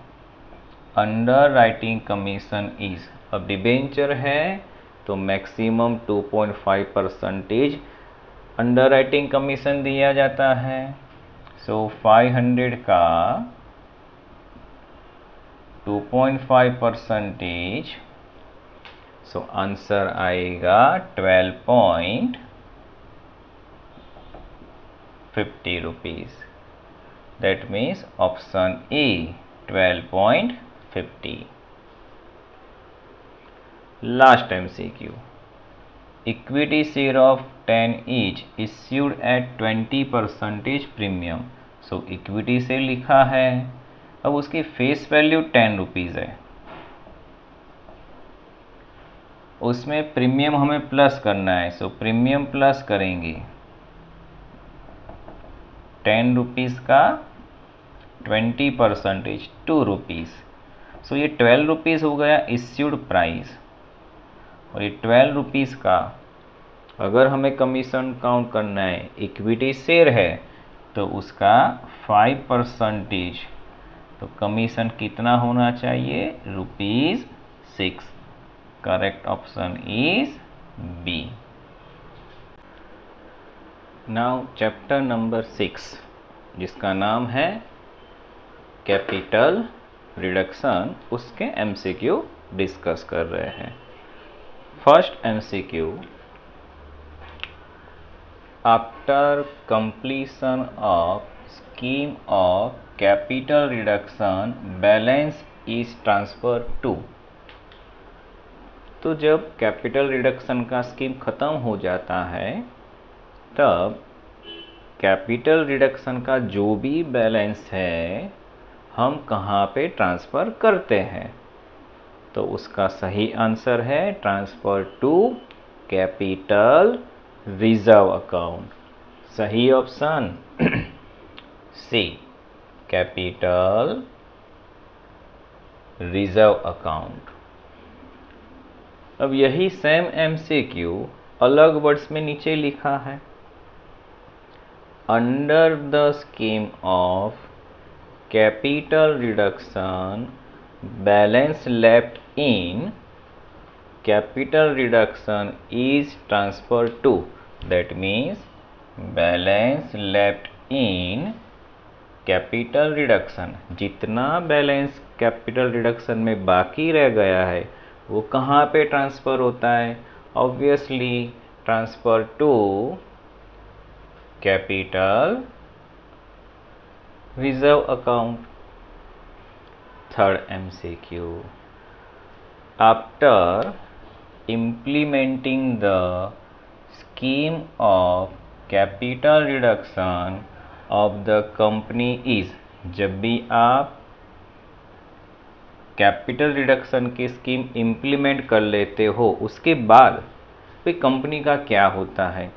under writing commission is. अब डिबेंचर है तो मैक्सिमम 2.5% अंडर राइटिंग कमीशन दिया जाता है। सो 500 का 2.5%, सो आंसर आएगा 12.50 rupees. That means option A 12.50। Last MCQ equity share of 10 is issued at 20% premium. So equity share लिखा है, अब उसकी फेस वैल्यू 10 रुपीज़ है, उसमें प्रीमियम हमें प्लस करना है। सो प्रीमियम प्लस करेंगे 10 रुपीज़ का 20% 2 रुपीज़। सो ये 12 रुपीज़ हो गया इश्यूड प्राइस, और ये 12 रुपीज़ का अगर हमें कमीशन काउंट करना है, इक्विटी शेयर है तो उसका 5%, तो कमीशन कितना होना चाहिए? ₹6। Correct option is B. Now chapter number 6 जिसका नाम है कैपिटल रिडक्शन, उसके MCQ डिस्कस कर रहे हैं। First MCQ after completion of scheme of capital reduction balance is transfer to. तो जब कैपिटल रिडक्शन का स्कीम ख़त्म हो जाता है तब कैपिटल रिडक्शन का जो भी बैलेंस है हम कहाँ पे ट्रांसफ़र करते हैं? तो उसका सही आंसर है transfer to capital reserve account. सही option C capital reserve account. अब यही सेम MCQ अलग वर्ड्स में नीचे लिखा है। Under the scheme of capital reduction balance left in capital reduction is transfer to. That means balance left in capital reduction, जितना बैलेंस कैपिटल रिडक्शन में बाकी रह गया है वो कहाँ पे ट्रांसफ़र होता है? Obviously transfer to capital reserve account. Third MCQ after implementing the scheme of capital reduction of the company is. जब भी आप कैपिटल रिडक्शन की स्कीम इम्प्लीमेंट कर लेते हो उसके बाद फिर कंपनी का क्या होता है?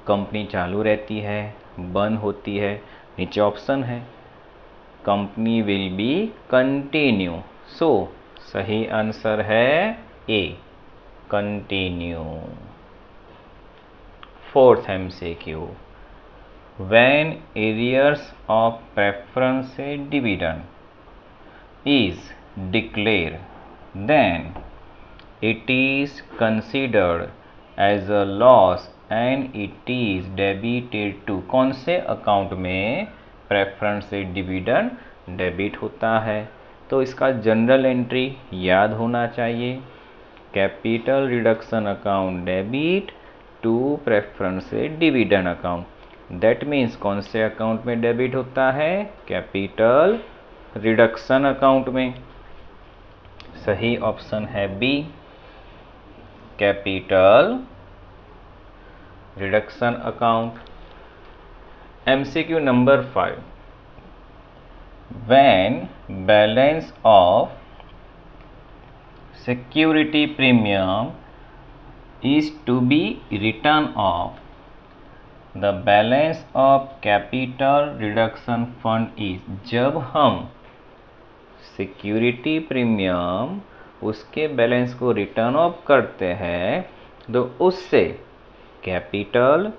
कंपनी चालू रहती है, बंद होती है? नीचे ऑप्शन है, कंपनी विल बी कंटिन्यू। सो सही आंसर है A continue. Fourth MCQ when arrears of preference dividend is declare then it is considered as a loss and it is debited to। कौन से अकाउंट में प्रेफरेंस से डिविडेंड डेबिट होता है? तो इसका जनरल एंट्री याद होना चाहिए, capital reduction account debit to preference से डिविडेंड अकाउंट। दैट मीन्स कौन से अकाउंट में डेबिट होता है? कैपिटल रिडक्शन अकाउंट में। सही ऑप्शन है B capital reduction account. MCQ number 5 when balance of security premium is to be written off the balance of capital reduction fund is. जब हम सिक्योरिटी प्रीमियम उसके बैलेंस को रिटर्न ऑफ करते हैं तो उससे कैपिटल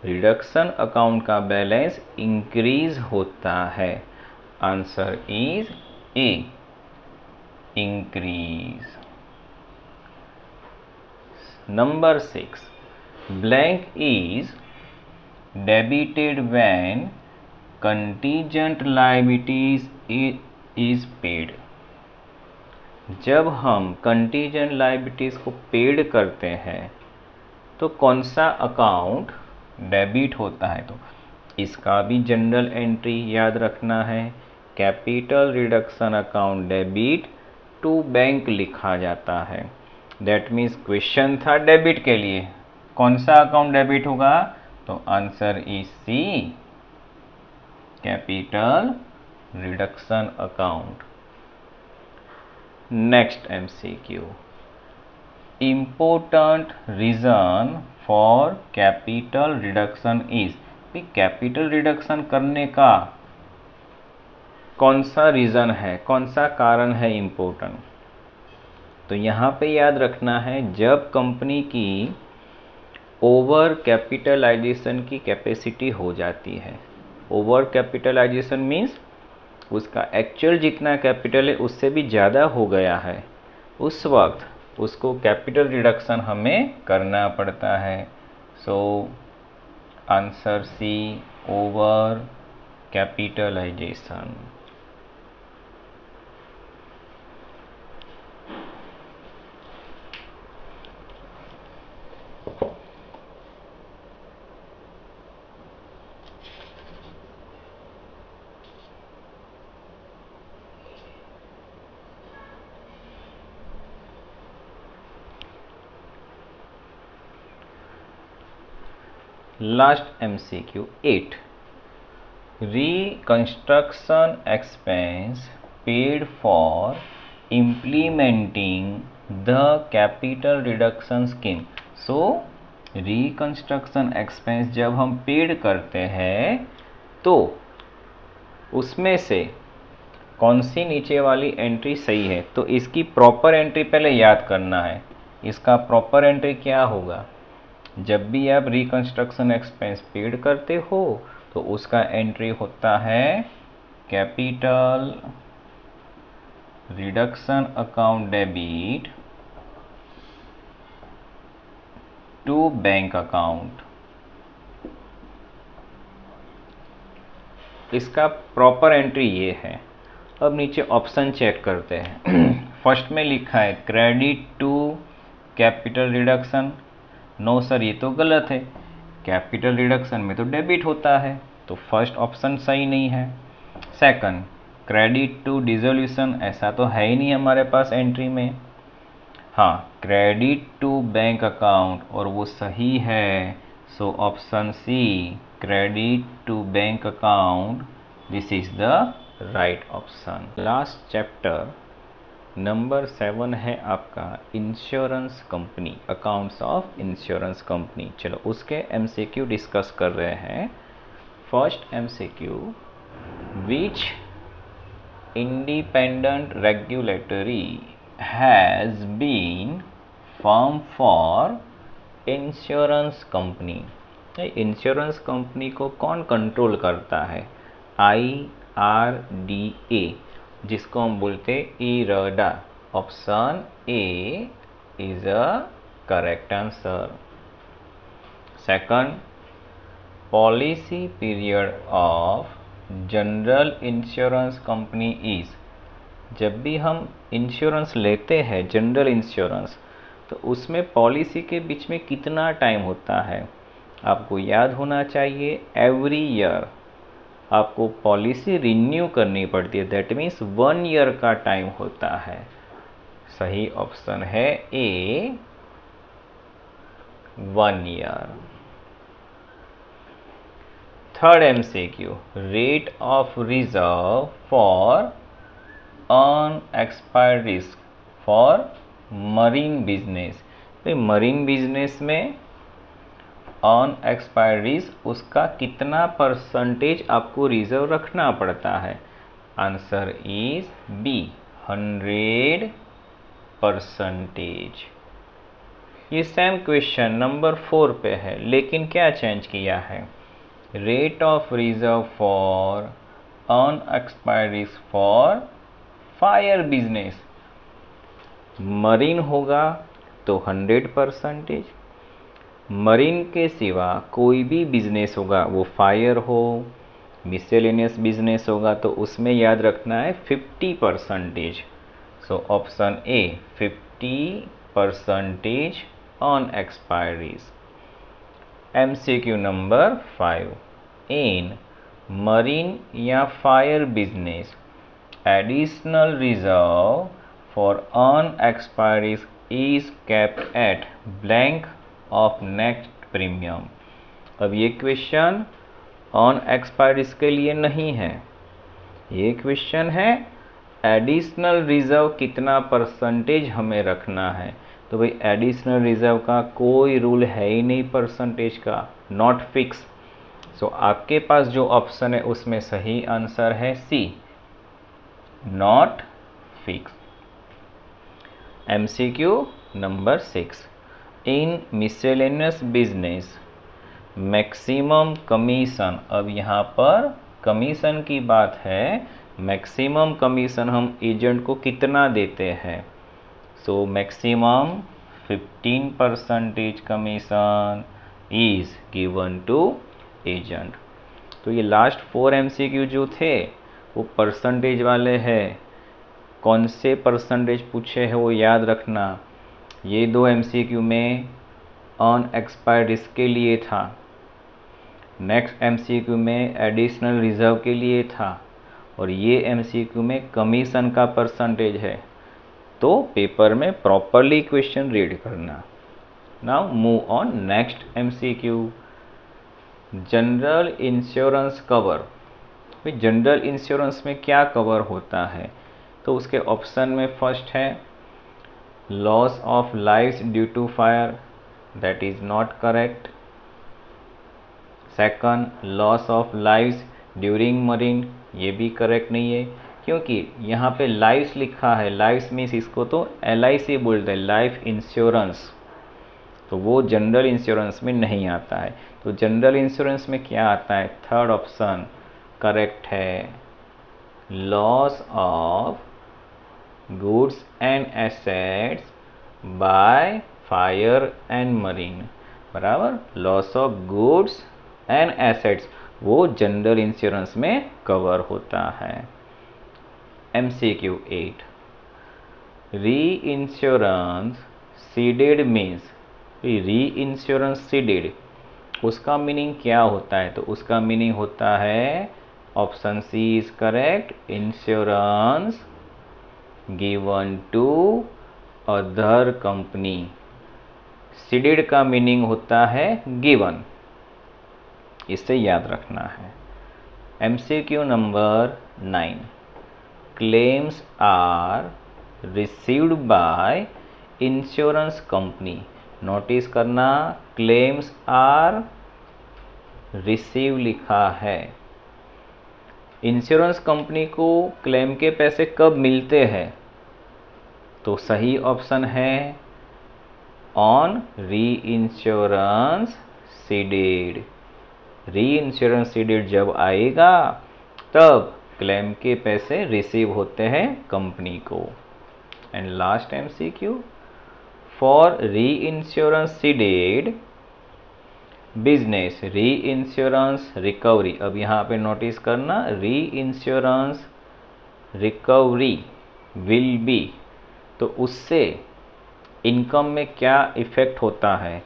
रिडक्शन अकाउंट का बैलेंस इंक्रीज होता है। Answer is A, increase. Number 6, blank is debited when contingent liabilities is paid। जब हम कंटीजेंट लाइबिलिटीज को पेड करते हैं तो कौन सा अकाउंट डेबिट होता है? तो इसका भी जनरल एंट्री याद रखना है। Capital reduction account debit to bank लिखा जाता है। दैट मीन्स क्वेश्चन था डेबिट के लिए, कौन सा अकाउंट डेबिट होगा? तो answer is C, capital reduction account. Next MCQ, important reason for capital reduction is. Capital reduction करने का कौन सा रीजन है, कौन सा कारण है इम्पोर्टेंट? तो यहाँ पे याद रखना है, जब कंपनी की ओवर कैपिटलाइजेशन की कैपेसिटी हो जाती है। ओवर कैपिटलाइजेशन मीन्स उसका एक्चुअल जितना कैपिटल है उससे भी ज़्यादा हो गया है, उस वक्त उसको कैपिटल रिडक्शन हमें करना पड़ता है। So answer C, overcapitalisation. Last MCQ 8, reconstruction expense paid for implementing the capital reduction scheme. So reconstruction expense जब हम पेड करते हैं तो उसमें से कौन सी नीचे वाली एंट्री सही है? तो इसकी प्रॉपर एंट्री पहले याद करना है। इसका प्रॉपर एंट्री क्या होगा? जब भी आप रिकंस्ट्रक्शन एक्सपेंस पेड करते हो तो उसका एंट्री होता है capital reduction account debit to bank account. इसका प्रॉपर एंट्री ये है। अब नीचे ऑप्शन चेक करते हैं। फर्स्ट में लिखा है credit to capital reduction. No sir, ये तो गलत है, कैपिटल रिडक्शन में तो डेबिट होता है, तो फर्स्ट ऑप्शन सही नहीं है। सेकंड, क्रेडिट टू डिसोल्यूशन, ऐसा तो है ही नहीं हमारे पास एंट्री में। हाँ, क्रेडिट टू बैंक अकाउंट, और वो सही है। So option C, credit to bank account, this is the right option. Last chapter number 7 है आपका insurance company, accounts of insurance company. चलो उसके एमसीक्यू डिस्कस कर रहे हैं। First MCQ, which independent regulatory has been form for insurance company. Insurance company को कौन कंट्रोल करता है? IRDA, जिसको हम बोलते IRDA। Option A is a correct answer. Second, policy period of general insurance company is. जब भी हम इंश्योरेंस लेते हैं जनरल इंश्योरेंस, तो उसमें पॉलिसी के बीच में कितना टाइम होता है? आपको याद होना चाहिए, एवरी ईयर आपको पॉलिसी रिन्यू करनी पड़ती है। दैट मीन्स 1 ईयर का टाइम होता है। सही ऑप्शन है A, 1 year. Third MCQ, rate of reserve for unexpired risk for marine business. Marine business में अनएक्सपायर्ड रिस्क, उसका कितना परसेंटेज आपको रिजर्व रखना पड़ता है? Answer is B 100%। ये सेम क्वेश्चन नंबर 4 पे है, लेकिन क्या चेंज किया है? Rate of reserve for unexpired for fire business. Marine होगा तो 100%, मरीन के सिवा कोई भी बिजनेस होगा, वो फायर हो, मिसेलेनियस बिजनेस होगा, तो उसमें याद रखना है 50%। So option A 50% on expiries. MCQ number 5, in marine या fire business additional reserve for unexpired is kept at blank of next premium. अब ये क्वेश्चन ऑन एक्सपायरीज के लिए नहीं है, ये क्वेश्चन है एडिशनल रिजर्व कितना परसेंटेज हमें रखना है। तो भाई एडिशनल रिजर्व का कोई रूल है ही नहीं परसेंटेज का, नॉट फिक्स। सो आपके पास जो ऑप्शन है उसमें सही आंसर है C, not fix. MCQ number 6, in miscellaneous business maximum commission. अब यहाँ पर कमीशन की बात है, मैक्सिमम कमीशन हम एजेंट को कितना देते हैं? So maximum 15% commission is given to agent. तो ये लास्ट 4 MCQ जो थे वो परसेंटेज वाले हैं। कौन से परसेंटेज पूछे हैं वो याद रखना। ये 2 MCQ में ऑन एक्सपायर्ड रिस्क के लिए था, नेक्स्ट MCQ में एडिशनल रिजर्व के लिए था, और ये MCQ में कमीशन का परसेंटेज है। तो पेपर में प्रॉपरली क्वेश्चन रीड करना। Now move on next MCQ, general insurance cover. भाई जनरल इंश्योरेंस में क्या कवर होता है? तो उसके ऑप्शन में फर्स्ट है loss of life due to fire, that is not correct. Second, loss of life during marine, ये भी करेक्ट नहीं है, क्योंकि यहाँ पे लाइफ लिखा है। लाइफ मीन्स इसको तो LIC बोलते हैं, लाइफ इंश्योरेंस, तो वो जनरल इंश्योरेंस में नहीं आता है। तो जनरल इंश्योरेंस में क्या आता है? थर्ड ऑप्शन करेक्ट है, loss of goods and assets by fire and marine, बराबर। Loss of goods and assets वो जनरल इंश्योरेंस में कवर होता है। MCQ 8, reinsurance ceded means, reinsurance ceded उसका मीनिंग क्या होता है? तो उसका मीनिंग होता है option C is correct, insurance given to other company. Ceded का मीनिंग होता है गिवन, इसे याद रखना है। MCQ number 9, claims are received by insurance company। Notice करना, claims are receive लिखा है। इंश्योरेंस कंपनी को क्लेम के पैसे कब मिलते हैं? तो सही ऑप्शन है ऑन री इंश्योरेंस सीडेड। री इंश्योरेंस सीडेड जब आएगा तब क्लेम के पैसे रिसीव होते हैं कंपनी को। एंड लास्ट MCQ, फॉर री इंश्योरेंस सीडेड बिजनेस री इंश्योरेंस रिकवरी। अब यहाँ पे नोटिस करना, री इंश्योरेंस रिकवरी विल बी, तो उससे इनकम में क्या इफेक्ट होता है?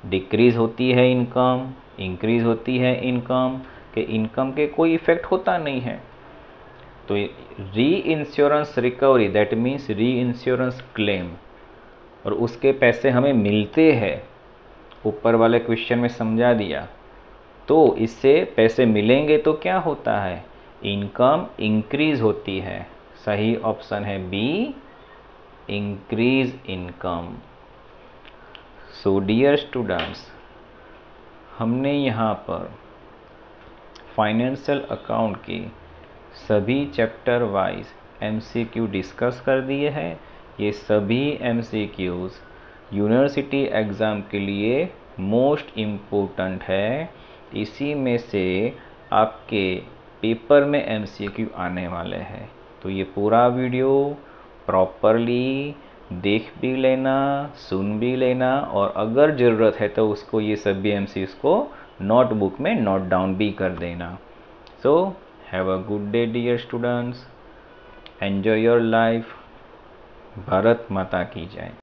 डिक्रीज होती है इनकम, इंक्रीज होती है इनकम, कि इनकम के कोई इफेक्ट होता नहीं है। तो री इंश्योरेंस रिकवरी दैट मीन्स री इंश्योरेंस क्लेम, और उसके पैसे हमें मिलते हैं, ऊपर वाले क्वेश्चन में समझा दिया। तो इससे पैसे मिलेंगे तो क्या होता है? इनकम इंक्रीज होती है। सही ऑप्शन है B, increase income. So dear students, हमने यहाँ पर फाइनेंशियल अकाउंट की सभी चैप्टर वाइज MCQ डिस्कस कर दिए हैं। ये सभी MCQs यूनिवर्सिटी एग्ज़ाम के लिए मोस्ट इम्पोर्टेंट है। इसी में से आपके पेपर में MCQ आने वाले हैं। तो ये पूरा वीडियो प्रॉपरली देख भी लेना, सुन भी लेना, और अगर ज़रूरत है तो उसको ये सभी MCQs को नोटबुक में नोट डाउन भी कर देना। So have a good day dear students, enjoy your life. Bharat माता की जय।